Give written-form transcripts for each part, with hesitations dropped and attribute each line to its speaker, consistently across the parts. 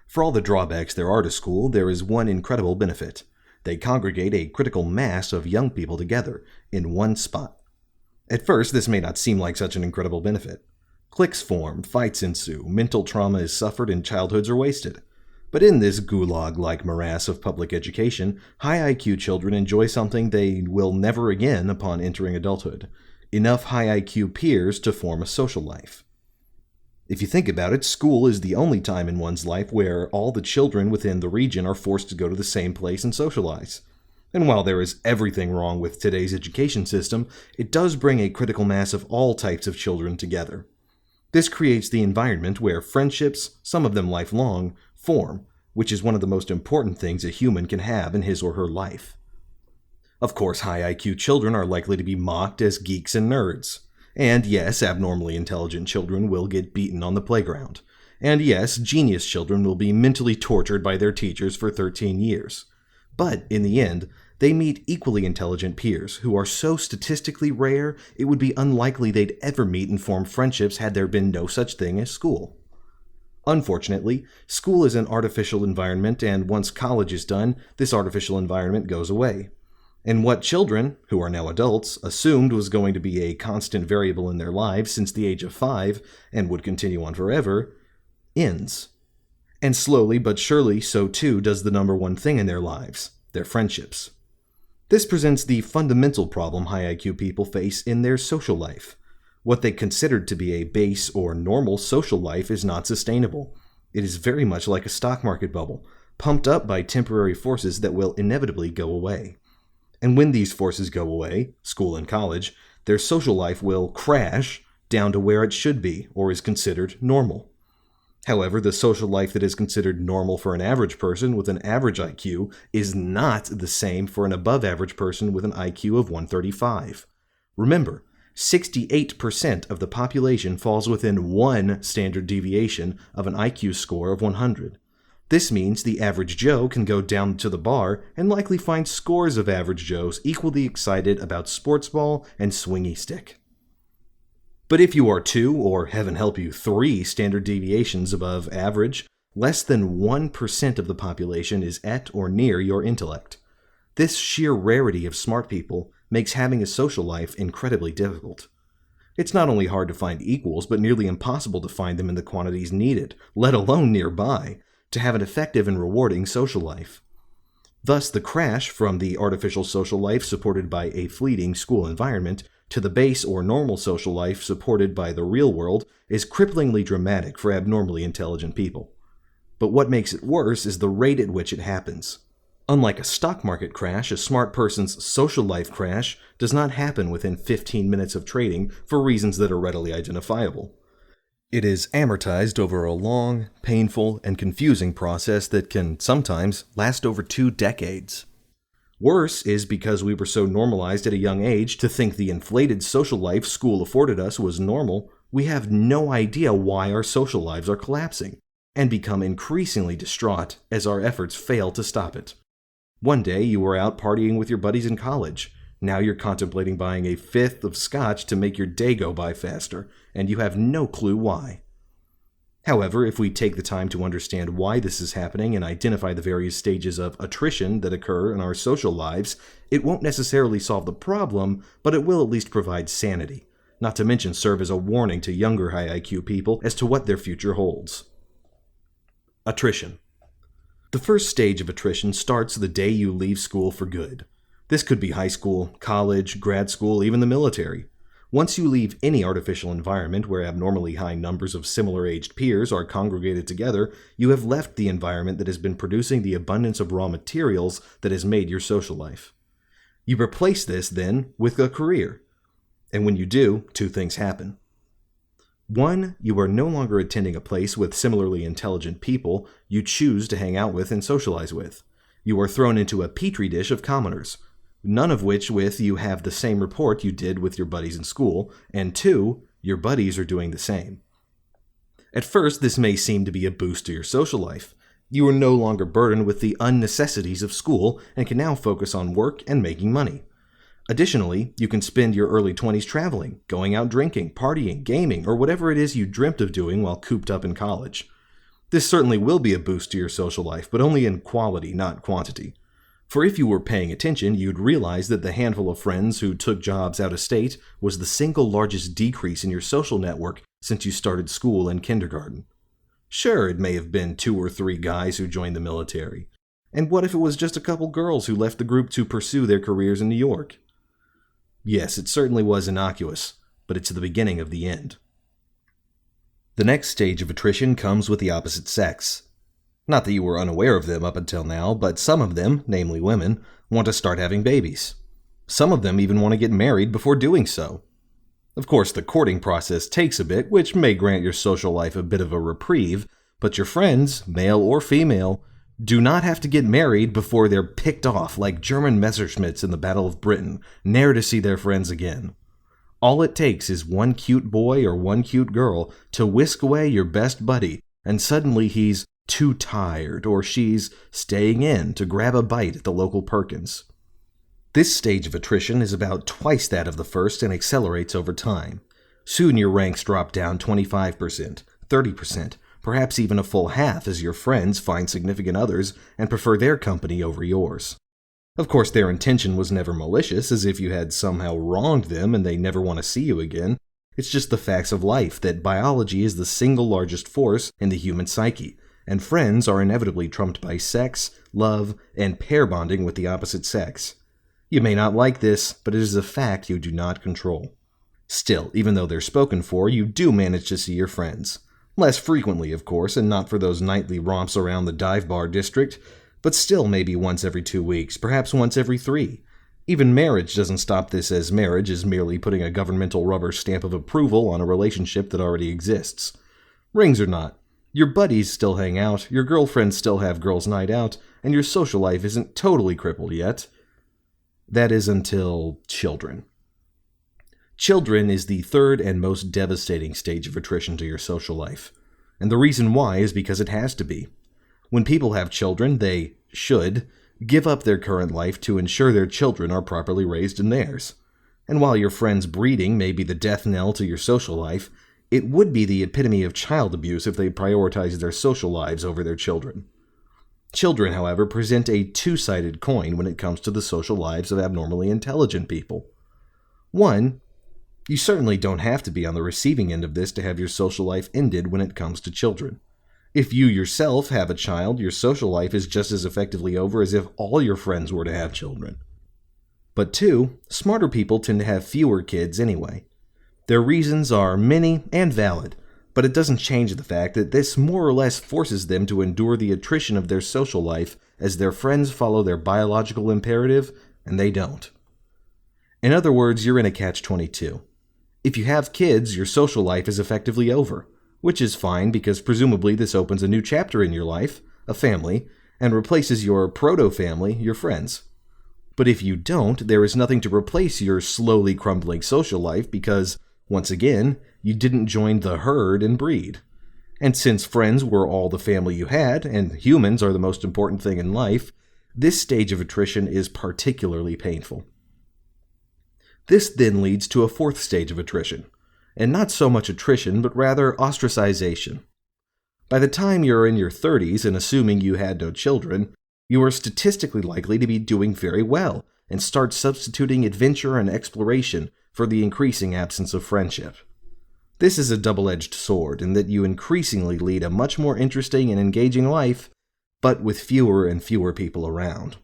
Speaker 1: For all the drawbacks there are to school, there is one incredible benefit. They congregate a critical mass of young people together in one spot. At first, this may not seem like such an incredible benefit. Cliques form, fights ensue, mental trauma is suffered, and childhoods are wasted. But in this gulag-like morass of public education, high IQ children enjoy something they will never again upon entering adulthood: enough high IQ peers to form a social life. If you think about it, school is the only time in one's life where all the children within the region are forced to go to the same place and socialize. And while there is everything wrong with today's education system, it does bring a critical mass of all types of children together. This creates the environment where friendships, some of them lifelong, form, which is one of the most important things a human can have in his or her life. Of course, high IQ children are likely to be mocked as geeks and nerds. And yes, abnormally intelligent children will get beaten on the playground. And yes, genius children will be mentally tortured by their teachers for 13 years. But in the end, they meet equally intelligent peers who are so statistically rare it would be unlikely they'd ever meet and form friendships had there been no such thing as school. Unfortunately, school is an artificial environment, and once college is done, this artificial environment goes away. And what children, who are now adults, assumed was going to be a constant variable in their lives since the age of 5, and would continue on forever, ends. And slowly but surely, so too does the number one thing in their lives: their friendships. This presents the fundamental problem high IQ people face in their social life. What they considered to be a base or normal social life is not sustainable. It is very much like a stock market bubble, pumped up by temporary forces that will inevitably go away. And when these forces go away, school and college, their social life will crash down to where it should be, or is considered normal. However, the social life that is considered normal for an average person with an average IQ is not the same for an above-average person with an IQ of 135. Remember, 68% of the population falls within one standard deviation of an IQ score of 100. This means the average Joe can go down to the bar and likely find scores of average Joes equally excited about sports ball and swingy stick. But if you are 2, or heaven help you, 3 standard deviations above average, less than 1% of the population is at or near your intellect. This sheer rarity of smart people makes having a social life incredibly difficult. It's not only hard to find equals, but nearly impossible to find them in the quantities needed, let alone nearby, to have an effective and rewarding social life. Thus, the crash from the artificial social life supported by a fleeting school environment to the base or normal social life supported by the real world is cripplingly dramatic for abnormally intelligent people. But what makes it worse is the rate at which it happens. Unlike a stock market crash, a smart person's social life crash does not happen within 15 minutes of trading for reasons that are readily identifiable. It is amortized over a long, painful, and confusing process that can sometimes last over 2 decades. Worse is because we were so normalized at a young age to think the inflated social life school afforded us was normal, we have no idea why our social lives are collapsing, and become increasingly distraught as our efforts fail to stop it. One day you were out partying with your buddies in college. Now you're contemplating buying a 5th of scotch to make your day go by faster, and you have no clue why. However, if we take the time to understand why this is happening and identify the various stages of attrition that occur in our social lives, it won't necessarily solve the problem, but it will at least provide sanity, not to mention serve as a warning to younger high IQ people as to what their future holds. Attrition. The first stage of attrition starts the day you leave school for good. This could be high school, college, grad school, even the military. Once you leave any artificial environment where abnormally high numbers of similar-aged peers are congregated together, you have left the environment that has been producing the abundance of raw materials that has made your social life. You replace this, then, with a career. And when you do, 2 things happen. 1, you are no longer attending a place with similarly intelligent people you choose to hang out with and socialize with. You are thrown into a petri dish of commoners, none of which with you have the same report you did with your buddies in school, and 2, your buddies are doing the same. At first, this may seem to be a boost to your social life. You are no longer burdened with the unnecessities of school and can now focus on work and making money. Additionally, you can spend your early 20s traveling, going out drinking, partying, gaming, or whatever it is you dreamt of doing while cooped up in college. This certainly will be a boost to your social life, but only in quality, not quantity. For if you were paying attention, you'd realize that the handful of friends who took jobs out of state was the single largest decrease in your social network since you started school and kindergarten. Sure, it may have been 2 or 3 guys who joined the military. And what if it was just a couple girls who left the group to pursue their careers in New York? Yes, it certainly was innocuous, but it's the beginning of the end. The next stage of attrition comes with the opposite sex. Not that you were unaware of them up until now, but some of them, namely women, want to start having babies. Some of them even want to get married before doing so. Of course, the courting process takes a bit, which may grant your social life a bit of a reprieve, but your friends, male or female, do not have to get married before they're picked off like German Messerschmitts in the Battle of Britain, ne'er to see their friends again. All it takes is one cute boy or one cute girl to whisk away your best buddy, and suddenly he's too tired or she's staying in to grab a bite at the local Perkins. This stage of attrition is about twice that of the first and accelerates over time. Soon your ranks drop down 25%, 30%, perhaps even a full half as your friends find significant others and prefer their company over yours. Of course, their intention was never malicious, as if you had somehow wronged them and they never want to see you again. It's just the facts of life that biology is the single largest force in the human psyche, and friends are inevitably trumped by sex, love, and pair bonding with the opposite sex. You may not like this, but it is a fact you do not control. Still, even though they're spoken for, you do manage to see your friends. Less frequently, of course, and not for those nightly romps around the dive bar district, but still maybe once every 2 weeks, perhaps once every 3. Even marriage doesn't stop this, as marriage is merely putting a governmental rubber stamp of approval on a relationship that already exists. Rings or not, your buddies still hang out, your girlfriends still have girls' night out, and your social life isn't totally crippled yet. That is until children. Children is the third and most devastating stage of attrition to your social life. And the reason why is because it has to be. When people have children, they should give up their current life to ensure their children are properly raised in theirs. And while your friends' breeding may be the death knell to your social life, it would be the epitome of child abuse if they prioritized their social lives over their children. Children, however, present a two-sided coin when it comes to the social lives of abnormally intelligent people. One, you certainly don't have to be on the receiving end of this to have your social life ended when it comes to children. If you yourself have a child, your social life is just as effectively over as if all your friends were to have children. But 2, smarter people tend to have fewer kids anyway. Their reasons are many and valid, but it doesn't change the fact that this more or less forces them to endure the attrition of their social life as their friends follow their biological imperative and they don't. In other words, you're in a catch-22. If you have kids, your social life is effectively over, which is fine because presumably this opens a new chapter in your life, a family, and replaces your proto-family, your friends. But if you don't, there is nothing to replace your slowly crumbling social life because, once again, you didn't join the herd and breed. And since friends were all the family you had, and humans are the most important thing in life, this stage of attrition is particularly painful. This then leads to a 4th stage of attrition, and not so much attrition, but rather ostracization. By the time you're in your 30s, and assuming you had no children, you are statistically likely to be doing very well, and start substituting adventure and exploration for the increasing absence of friendship. This is a double-edged sword in that you increasingly lead a much more interesting and engaging life, but with fewer and fewer people around.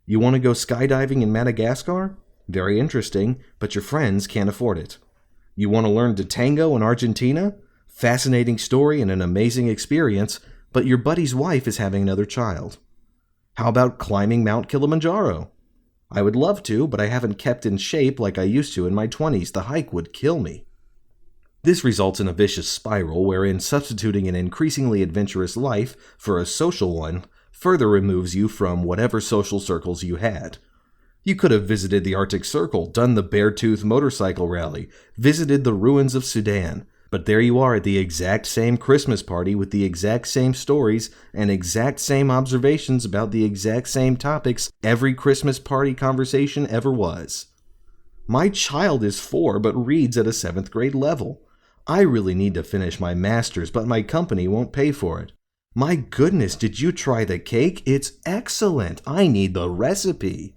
Speaker 1: You want to go skydiving in Madagascar? Very interesting, but your friends can't afford it. You want to learn to tango in Argentina? Fascinating story and an amazing experience, but your buddy's wife is having another child. How about climbing Mount Kilimanjaro? I would love to, but I haven't kept in shape like I used to in my 20s. The hike would kill me. This results in a vicious spiral wherein substituting an increasingly adventurous life for a social one further removes you from whatever social circles you had. You could have visited the Arctic Circle, done the Beartooth motorcycle rally, visited the ruins of Sudan, but there you are at the exact same Christmas party with the exact same stories and exact same observations about the exact same topics every Christmas party conversation ever was. My child is 4 but reads at a 7th grade level. I really need to finish my master's, but my company won't pay for it. My goodness, did you try the cake? It's excellent. I need the recipe.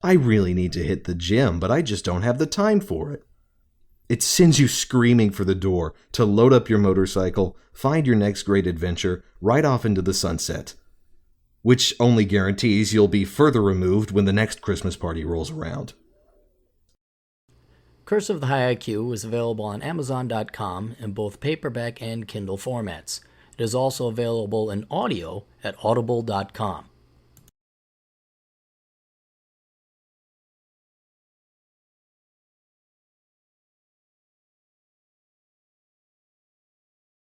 Speaker 1: I really need to hit the gym, but I just don't have the time for it. It sends you screaming for the door to load up your motorcycle, find your next great adventure, right off into the sunset. Which only guarantees you'll be further removed when the next Christmas party rolls around.
Speaker 2: Curse of the High IQ is available on Amazon.com in both paperback and Kindle formats. It is also available in audio at Audible.com.